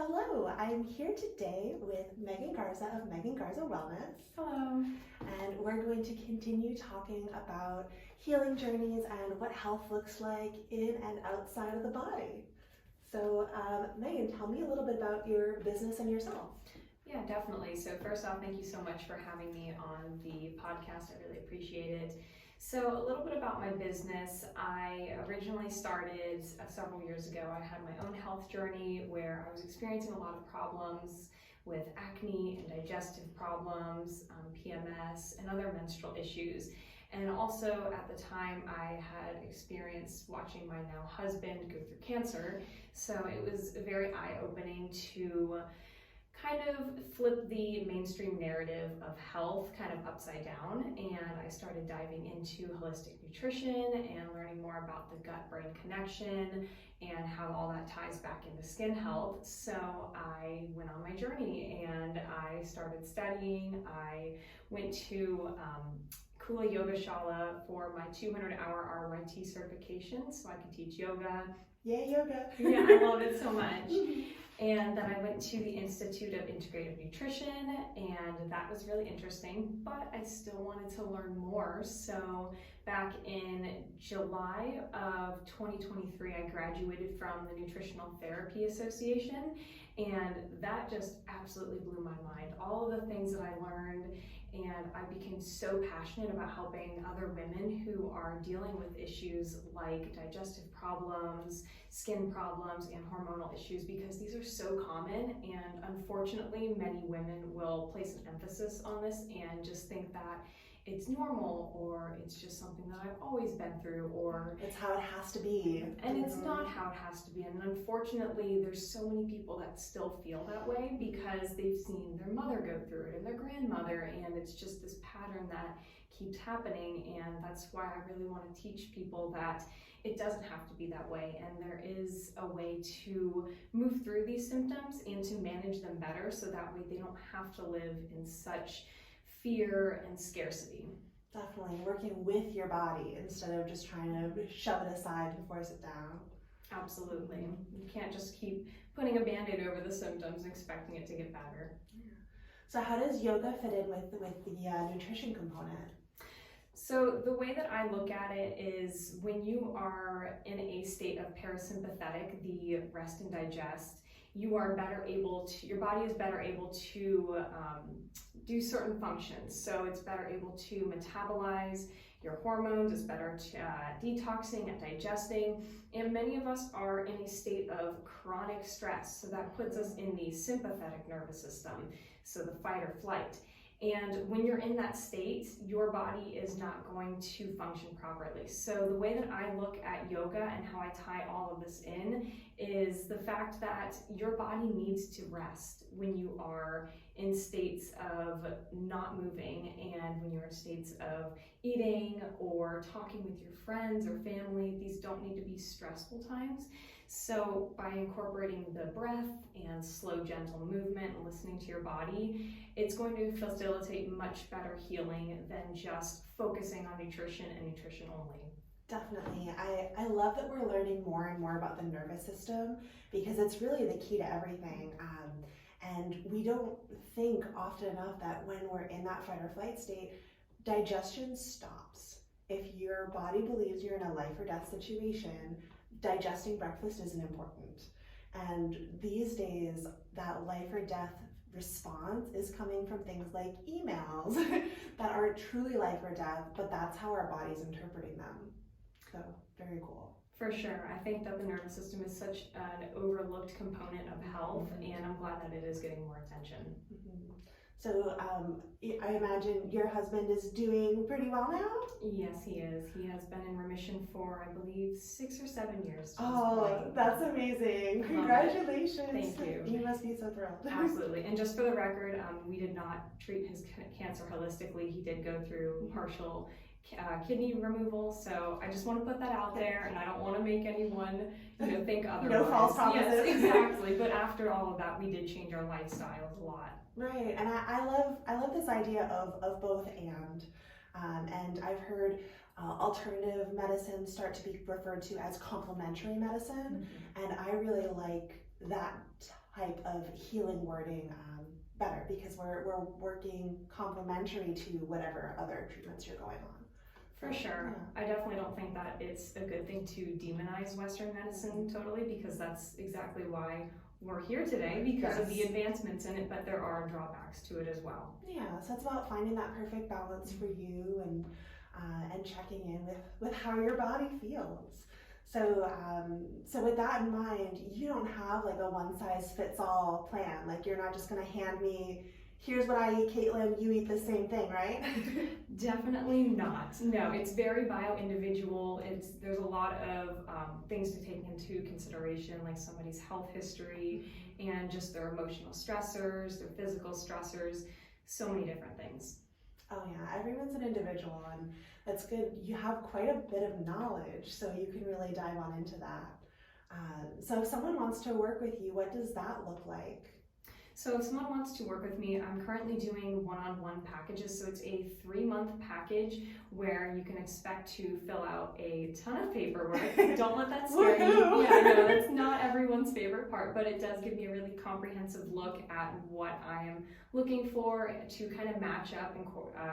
Hello, I'm here today with Megan Garza of Megan Garza Wellness. Hello. And we're going to continue talking about healing journeys and what health looks like in and outside of the body. So Megan, tell me a little bit about your business and yourself. Yeah, definitely. So first off, thank you so much for having me on the podcast. I really appreciate it. So a little bit about my business. I originally started several years ago. I had my own health journey where I was experiencing a lot of problems with acne and digestive problems, PMS, and other menstrual issues. And also at the time I had experienced watching my now husband go through cancer. So it was very eye-opening to kind of flip the mainstream narrative of health kind of upside down, and I started diving into holistic nutrition and learning more about the gut-brain connection and how all that ties back into skin health. So I went on my journey and I started studying. I went to Kula Yoga Shala for my 200-hour RYT certification so I could teach yoga. Yay, yoga! Yeah, I love it so much. And then I went to the Institute of Integrative Nutrition, and that was really interesting, but I still wanted to learn more. So back in July of 2023, I graduated from the Nutritional Therapy Association, and that just absolutely blew my mind. All of the things that I learned, and I became so passionate about helping other women who are dealing with issues like digestive problems, skin problems, and hormonal issues, because these are so common, and unfortunately many women will place an emphasis on this and just think that it's normal, or it's just something that I've always been through, or it's how it has to be. And it's not how it has to be. And unfortunately, there's so many people that still feel that way because they've seen their mother go through it and their grandmother, and it's just this pattern that keeps happening. And that's why I really want to teach people that it doesn't have to be that way, and there is a way to move through these symptoms and to manage them better, so that way they don't have to live in such fear and scarcity. Definitely working with your body instead of just trying to shove it aside and force it down. Absolutely. You can't just keep putting a band-aid over the symptoms and expecting it to get better. Yeah. So how does yoga fit in with the nutrition component? So the way that I look at it is when you are in a state of parasympathetic, the rest and digest, you are better able to, your body is better able to do certain functions. So it's better able to metabolize your hormones, it's better to detoxing and digesting. And many of us are in a state of chronic stress. So that puts us in the sympathetic nervous system, so the fight or flight. And when you're in that state, your body is not going to function properly. So the way that I look at yoga and how I tie all of this in is the fact that your body needs to rest when you are in states of not moving, and when you're in states of eating or talking with your friends or family. These don't need to be stressful times. So by incorporating the breath and slow, gentle movement and listening to your body, it's going to facilitate much better healing than just focusing on nutrition and nutrition only. Definitely. I love that we're learning more and more about the nervous system, because it's really the key to everything. And we don't think often enough that when we're in that fight or flight state, digestion stops. If your body believes you're in a life or death situation, digesting breakfast isn't important. And these days, that life or death response is coming from things like emails that aren't truly life or death, but that's how our body's interpreting them. So, very cool. For sure. I think that the nervous system is such an overlooked component of health, and I'm glad that it is getting more attention. Mm-hmm. So I imagine your husband is doing pretty well now? Yes, he is. He has been in remission for, I believe, 6 or 7 years. Oh, that's amazing. Congratulations. Thank you. You must be so thrilled. Absolutely. And just for the record, we did not treat his cancer holistically. He did go through partial kidney removal, so I just want to put that out there, and I don't want to make anyone think otherwise. No false promises. Yes, exactly. But after all of that, we did change our lifestyles a lot. Right, and I love this idea of both and I've heard alternative medicine start to be referred to as complementary medicine, and I really like that type of healing wording better, because we're working complementary to whatever other treatments you're going on. For sure. Yeah. I definitely don't think that it's a good thing to demonize Western medicine totally, because that's exactly why we're here today, because of the advancements in it, but there are drawbacks to it as well. Yeah, so it's about finding that perfect balance for you, and checking in with how your body feels. So so with that in mind, you don't have like a one-size-fits-all plan. Like, you're not just going to hand me, here's what I eat, Caitlyn, you eat the same thing, right? Definitely not. No, it's very bio-individual. There's a lot of things to take into consideration, like somebody's health history and just their emotional stressors, their physical stressors, so many different things. Oh yeah, everyone's an individual, and that's good. You have quite a bit of knowledge, so you can really dive on into that. So if someone wants to work with you, what does that look like? So if someone wants to work with me, I'm currently doing one-on-one packages. So it's a 3-month package where you can expect to fill out a ton of paperwork. Don't let that scare you. Yeah, no, that's not everyone's favorite part, but it does give me a really comprehensive look at what I am looking for to kind of match up and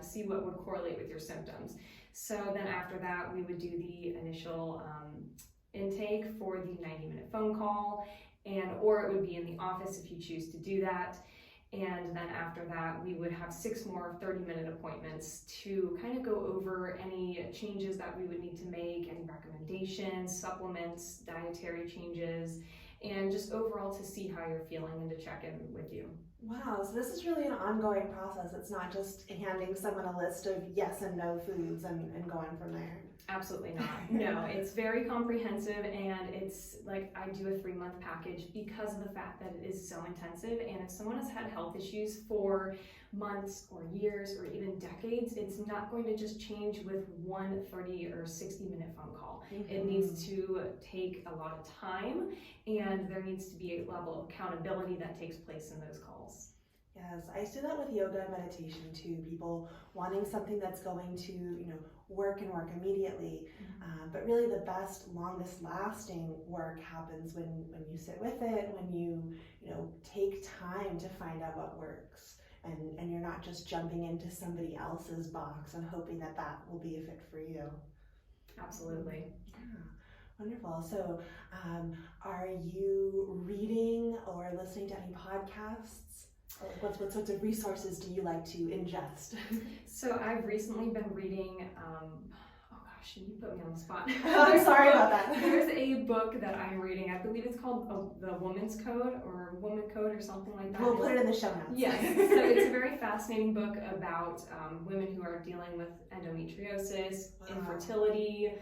to see what would correlate with your symptoms. So then after that, we would do the initial intake for the 90-minute phone call, or it would be in the office if you choose to do that. And then after that, we would have 6 more 30-minute appointments to kind of go over any changes that we would need to make, any recommendations, supplements, dietary changes, and just overall to see how you're feeling and to check in with you. Wow, so this is really an ongoing process. It's not just handing someone a list of yes and no foods and going from there. Absolutely not. No, it's very comprehensive, and it's like I do a 3-month package because of the fact that it is so intensive. And if someone has had health issues for months or years or even decades, it's not going to just change with one 30 or 60-minute phone call. It needs to take a lot of time, and there needs to be a level of accountability that takes place in those calls. Yes, I see that with yoga and meditation too. People wanting something that's going to, work and work immediately. But really the best, longest lasting work happens when you sit with it, when you take time to find out what works. And you're not just jumping into somebody else's box and hoping that will be a fit for you. Absolutely. Yeah. Wonderful. So are you reading or listening to any podcasts? What sorts of resources do you like to ingest? So I've recently been reading, oh gosh, you put me on the spot. I'm sorry about that. There's a book that I'm reading. I believe it's called The Woman's Code or Woman Code or something like that. We'll put it in the show notes. Yes. So it's a very fascinating book about women who are dealing with endometriosis, infertility,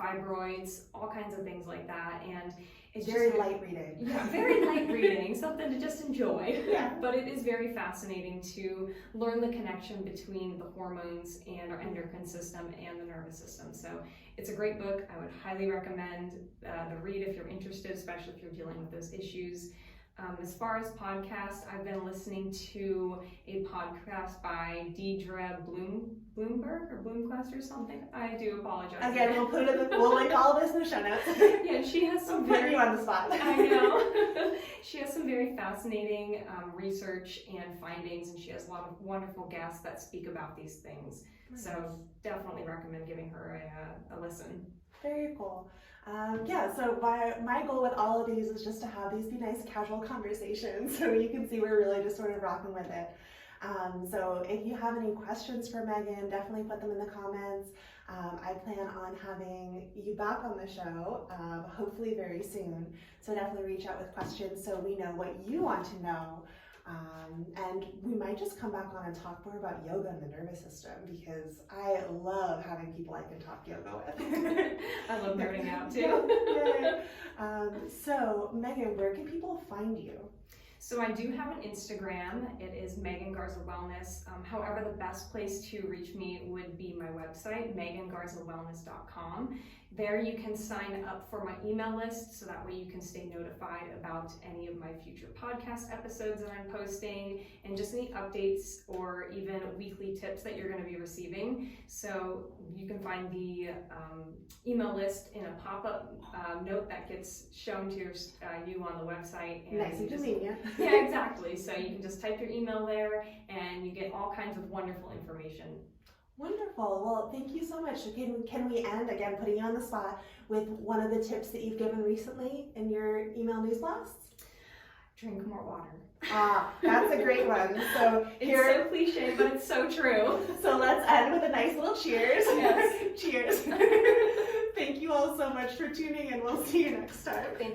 fibroids, all kinds of things like that. And it's very light reading. Yeah, very light reading, something to just enjoy. Yeah. But it is very fascinating to learn the connection between the hormones and our endocrine system and the nervous system. So it's a great book. I would highly recommend the read if you're interested, especially if you're dealing with those issues. As far as podcasts, I've been listening to a podcast by Deidre Bloomberg or Bloomquist or something. I do apologize. Again, we'll link all of this in the show notes. Yeah, she has some put you on the spot. I know. She has some very fascinating research and findings, and she has a lot of wonderful guests that speak about these things. Nice. So definitely recommend giving her a listen. Very cool. So my goal with all of these is just to have these be nice casual conversations, so you can see we're really just sort of rocking with it. So if you have any questions for Megan, definitely put them in the comments. I plan on having you back on the show, hopefully very soon. So definitely reach out with questions so we know what you want to know. And we might just come back on and talk more about yoga and the nervous system, because I love having people I can talk yoga with. I love nerding out too. Yeah. So Megan, where can people find you? So I do have an Instagram. It is Megan Garza Wellness. However, the best place to reach me would be my website, megangarzawellness.com. There you can sign up for my email list, so that way you can stay notified about any of my future podcast episodes that I'm posting, and just any updates or even weekly tips that you're going to be receiving. So you can find the email list in a pop-up note that gets shown to you on the website. And nice and convenient. Yeah, exactly. So you can just type your email there and you get all kinds of wonderful information. Wonderful. Well, thank you so much. Can we end, again, putting you on the spot, with one of the tips that you've given recently in your email news blasts? Drink more water. Ah, that's a great one. So It's so cliche, but it's so true. So let's end with a nice little cheers. Yes. Cheers. Thank you all so much for tuning in. We'll see you next time.